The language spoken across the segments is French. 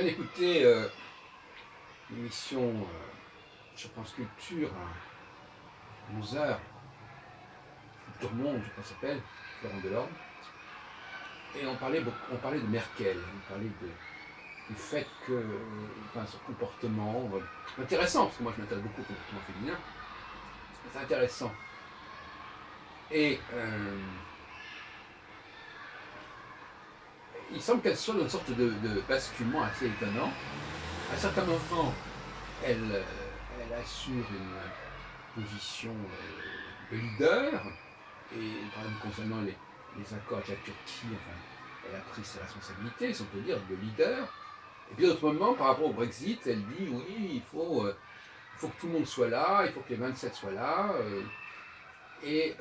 d'écouter l'émission sur France Culture à 11h, Culture Monde, je crois que ça s'appelle, Florent Delorme. Et on parlait de Merkel, on parlait du fait que, son comportement, intéressant, parce que moi je m'intéresse beaucoup au comportement féminin, c'est intéressant. Et il semble qu'elle soit dans une sorte de basculement assez étonnant. À un certain moment, elle assure une position de leader, et par exemple concernant les accords avec la Turquie, elle a pris ses responsabilités, si on peut dire, de leader. Et puis d'autres moments, par rapport au Brexit, elle dit oui, il faut que tout le monde soit là, il faut que les 27 soient là. Il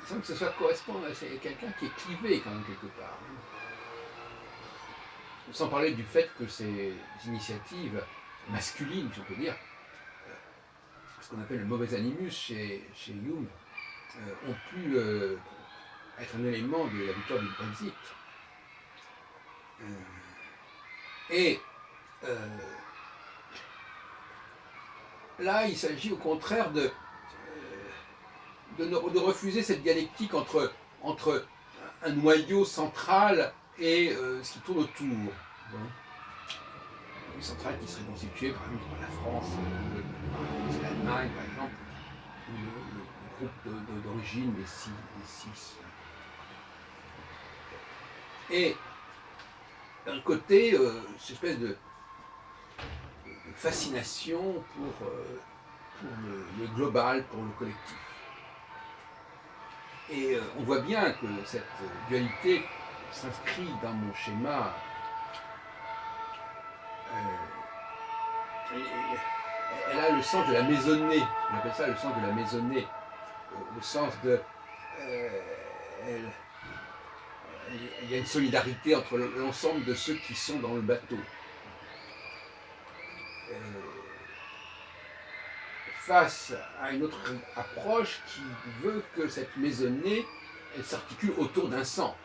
semble que ça correspond à quelqu'un qui est clivé quand même quelque part. Sans parler du fait que ces initiatives masculines, si on peut dire, ce qu'on appelle le mauvais animus chez Jung, ont pu être un élément de la victoire du Brexit. Là, il s'agit au contraire de refuser cette dialectique entre un noyau central et ce qui tourne autour. Une centrale qui serait constituée par exemple par la France, l'Allemagne par exemple, ou le groupe d'origine des six. Et d'un côté, cette espèce de fascination pour le global, pour le collectif. Et on voit bien que cette dualité s'inscrit dans mon schéma. Elle a le sens de la maisonnée, on appelle ça le sens de la maisonnée, le sens de... il y a une solidarité entre l'ensemble de ceux qui sont dans le bateau. Face à une autre approche qui veut que cette maisonnée, elle s'articule autour d'un centre.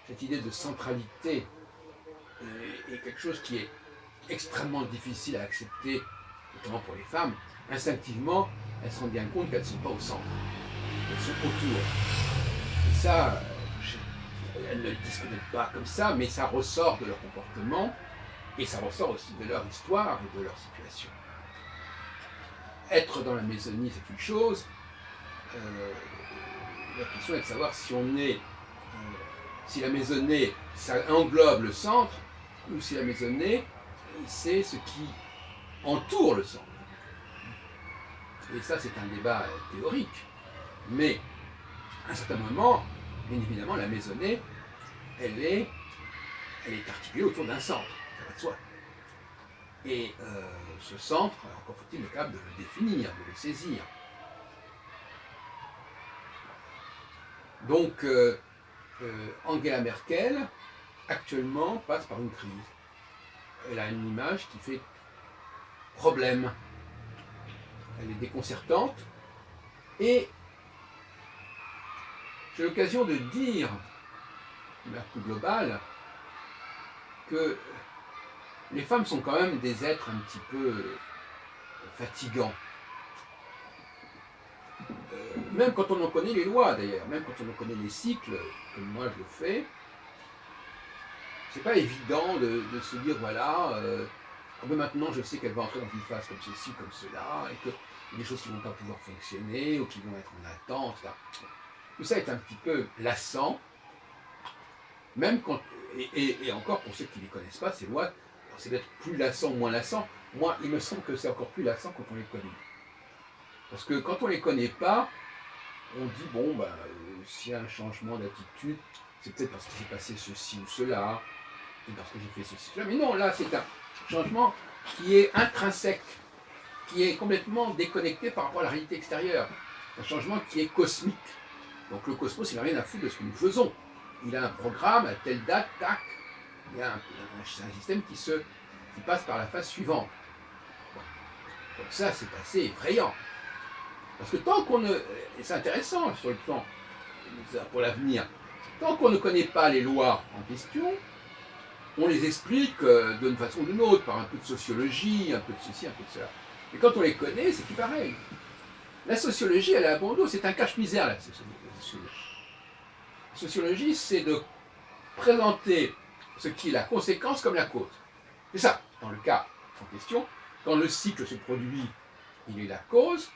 Cette idée de centralité est quelque chose qui est extrêmement difficile à accepter, notamment pour les femmes. Instinctivement, elles se rendent bien compte qu'elles ne sont pas au centre, elles sont autour. Et ça, elles ne le disent peut-être pas comme ça, mais ça ressort de leur comportement, et ça ressort aussi de leur histoire et de leur situation. Être dans la maisonnée, c'est une chose. La question est de savoir si si la maisonnée, ça englobe le centre, ou si la maisonnée, c'est ce qui entoure le centre. Et ça, c'est un débat théorique. Mais, à un certain moment, bien évidemment, la maisonnée, elle est articulée autour d'un centre, ça va de soi. Et ce centre, encore faut-il être capable de le définir, de le saisir. Donc, Angela Merkel, actuellement, passe par une crise. Elle a une image qui fait problème. Elle est déconcertante. Et j'ai l'occasion de dire, de manière plus globale, que les femmes sont quand même des êtres un petit peu fatigants. Même quand on en connaît les lois d'ailleurs, même quand on en connaît les cycles, comme moi je le fais, c'est pas évident de se dire voilà, maintenant je sais qu'elle va entrer dans une phase comme ceci, comme cela, et qu'il y a des choses qui ne vont pas pouvoir fonctionner, ou qui vont être en attente, etc. Tout ça est un petit peu lassant, même quand, et encore pour ceux qui ne les connaissent pas, ces lois, c'est d'être plus lassant ou moins lassant. Moi, il me semble que c'est encore plus lassant quand on les connaît. Parce que quand on ne les connaît pas, on dit, bon, s'il y a un changement d'attitude, c'est peut-être parce qu'il s'est passé ceci ou cela, c'est parce que j'ai fait ceci ou cela. Mais non, là, c'est un changement qui est intrinsèque, qui est complètement déconnecté par rapport à la réalité extérieure. Un changement qui est cosmique. Donc le cosmos, il n'a rien à foutre de ce que nous faisons. Il a un programme, à telle date, tac, il y a un système qui passe par la phase suivante. Donc ça, c'est assez effrayant. Parce que tant qu'on ne... Et c'est intéressant sur le plan pour l'avenir. Tant qu'on ne connaît pas les lois en question, on les explique d'une façon ou d'une autre, par un peu de sociologie, un peu de ceci, un peu de cela. Mais quand on les connaît, c'est plus pareil. La sociologie, elle est à bon dos, c'est un cache-misère, la sociologie. La sociologie, c'est de présenter ce qui est la conséquence comme la cause. C'est ça, dans le cas en question, quand le cycle se produit, il est la cause,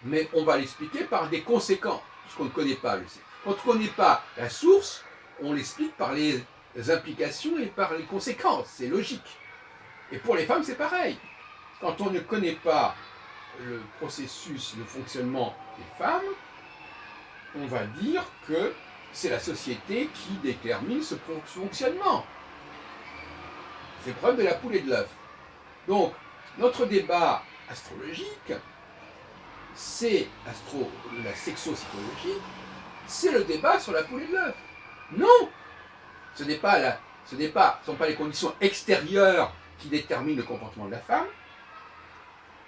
mais on va l'expliquer par des conséquences, puisqu'on ne connaît pas le cycle. Quand on ne connaît pas la source, on l'explique par les implications et par les conséquences, c'est logique. Et pour les femmes, c'est pareil. Quand on ne connaît pas le processus, le fonctionnement des femmes, on va dire que c'est la société qui détermine ce fonctionnement. C'est le problème de la poule et de l'œuf. Donc, notre débat astrologique, c'est la sexopsychologie, c'est le débat sur la poule et l'œuf. Non, ce ne sont pas les conditions extérieures qui déterminent le comportement de la femme,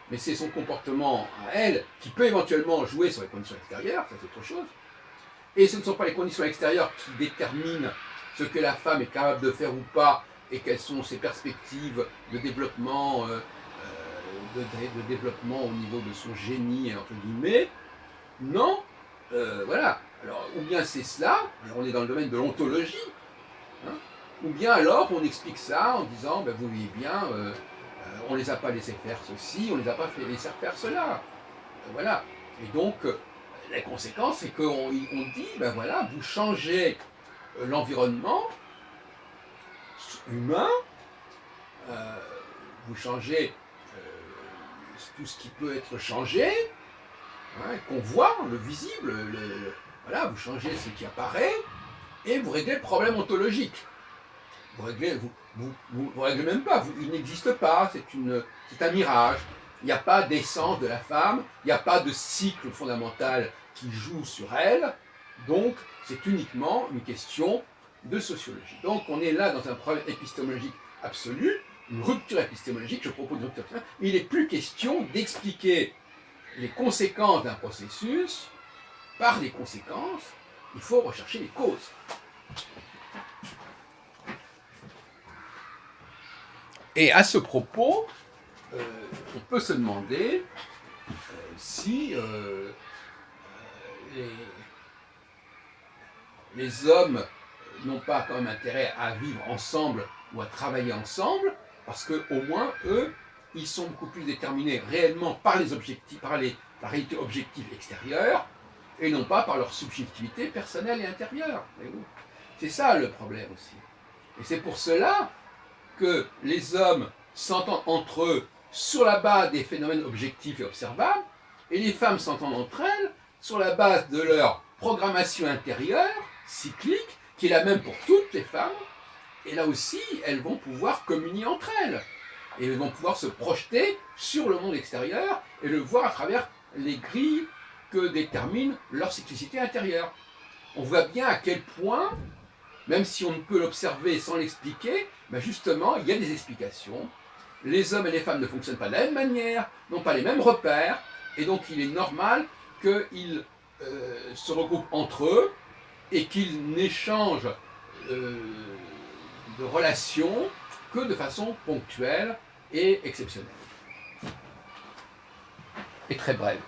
mais c'est son comportement à elle qui peut éventuellement jouer sur les conditions extérieures, ça c'est autre chose. Et ce ne sont pas les conditions extérieures qui déterminent ce que la femme est capable de faire ou pas, et quelles sont ses perspectives de développement, de développement au niveau de son génie, entre guillemets. Non, voilà. Alors, ou bien c'est cela, alors on est dans le domaine de l'ontologie, hein, ou bien alors on explique ça en disant, ben, vous voyez bien, on ne les a pas laissés faire ceci, on ne les a pas laissés faire cela. Voilà. Et donc, la conséquence, c'est qu'on dit, ben voilà, vous changez l'environnement humain, vous changez tout ce qui peut être changé, hein, qu'on voit, le visible, voilà, vous changez ce qui apparaît, et vous réglez le problème ontologique. Vous réglez, vous réglez même pas, il n'existe pas, c'est un mirage. Il n'y a pas d'essence de la femme, il n'y a pas de cycle fondamental qui joue sur elle, donc c'est uniquement une question de sociologie. Donc on est là dans un problème épistémologique absolu, une rupture épistémologique, je propose une rupture épistémologique. Il n'est plus question d'expliquer les conséquences d'un processus par les conséquences, il faut rechercher les causes. Et à ce propos, on peut se demander si les hommes n'ont pas quand même intérêt à vivre ensemble ou à travailler ensemble, parce qu'au moins, eux, ils sont beaucoup plus déterminés réellement par les objectifs, par la réalité objective extérieure, et non pas par leur subjectivité personnelle et intérieure. C'est ça le problème aussi. Et c'est pour cela que les hommes s'entendent entre eux sur la base des phénomènes objectifs et observables, et les femmes s'entendent entre elles sur la base de leur programmation intérieure, cyclique, qui est la même pour toutes les femmes, et là aussi, elles vont pouvoir communier entre elles, et elles vont pouvoir se projeter sur le monde extérieur, et le voir à travers les grilles que détermine leur cyclicité intérieure. On voit bien à quel point, même si on ne peut l'observer sans l'expliquer, ben justement, il y a des explications. Les hommes et les femmes ne fonctionnent pas de la même manière, n'ont pas les mêmes repères, et donc il est normal qu'ils se regroupent entre eux et qu'ils n'échangent de relations que de façon ponctuelle et exceptionnelle. Et très brève.